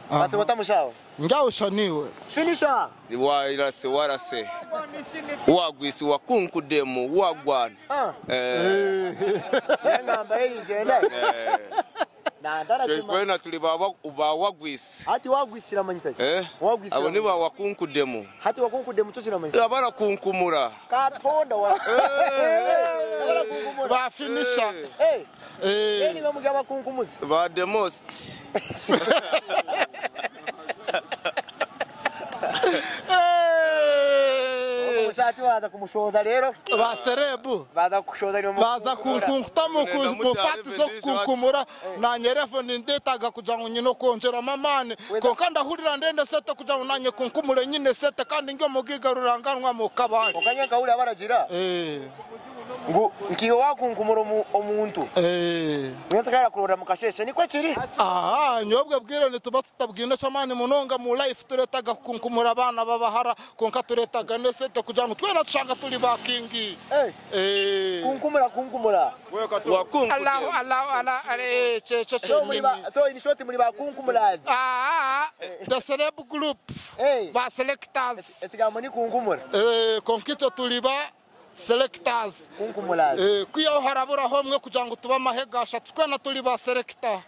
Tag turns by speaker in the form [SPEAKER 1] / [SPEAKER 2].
[SPEAKER 1] basi watamushaho
[SPEAKER 2] Njao shaniwe.
[SPEAKER 1] Finisher.
[SPEAKER 3] Warase warase. Wagwisi wakunkudemu wagwana.
[SPEAKER 1] Ngamba hili jenda. Na ndara
[SPEAKER 3] chima. Kwena tuli ba wagwisi.
[SPEAKER 1] Hati wagwisira manyisa. Wagwisira.
[SPEAKER 3] Abo niba wakunkudemu.
[SPEAKER 1] Hati wakunkudemu tuchira manyisa.
[SPEAKER 3] Abana kunkumura.
[SPEAKER 1] Katonda wa.
[SPEAKER 2] Ba finisher.
[SPEAKER 1] Yeni bamugaba kunkumuza.
[SPEAKER 3] Ba the most.
[SPEAKER 1] Usati waza kumushoza rero
[SPEAKER 2] ba serebu
[SPEAKER 1] baza kushoza rero
[SPEAKER 2] baza kunkuta mu pati zo kunkumura na nyerefo ndetaga kuja ngo nyino konjera mamane ko kanda hurira ndende sete kuja ngo nanye kunkumure nyine sete kandi ngyo mugiga ruranganwa mu kabari
[SPEAKER 1] ukanye kauli abaragira ngo nkiyo wakunkumura omuntu mwese kara kurora mukasheshe niko kiri
[SPEAKER 2] nyobwe bwire nituba tutabwina chamane munonga mu life turetaga kunkumura abana babahara konka turetaga nesete kuja ngo twena tushanga tuli bakingi
[SPEAKER 1] kunkumura
[SPEAKER 3] wakunkumura
[SPEAKER 2] Allah che
[SPEAKER 1] so ini shoti muri bakunkumurazi
[SPEAKER 2] the celeb group ba selectors
[SPEAKER 1] esigamo ni kunkumura
[SPEAKER 2] konkito tuliba selectors
[SPEAKER 1] kunkumurazi
[SPEAKER 2] kuyo harabura homwe kuja ngo tuba mahegasha twena tuli ba selector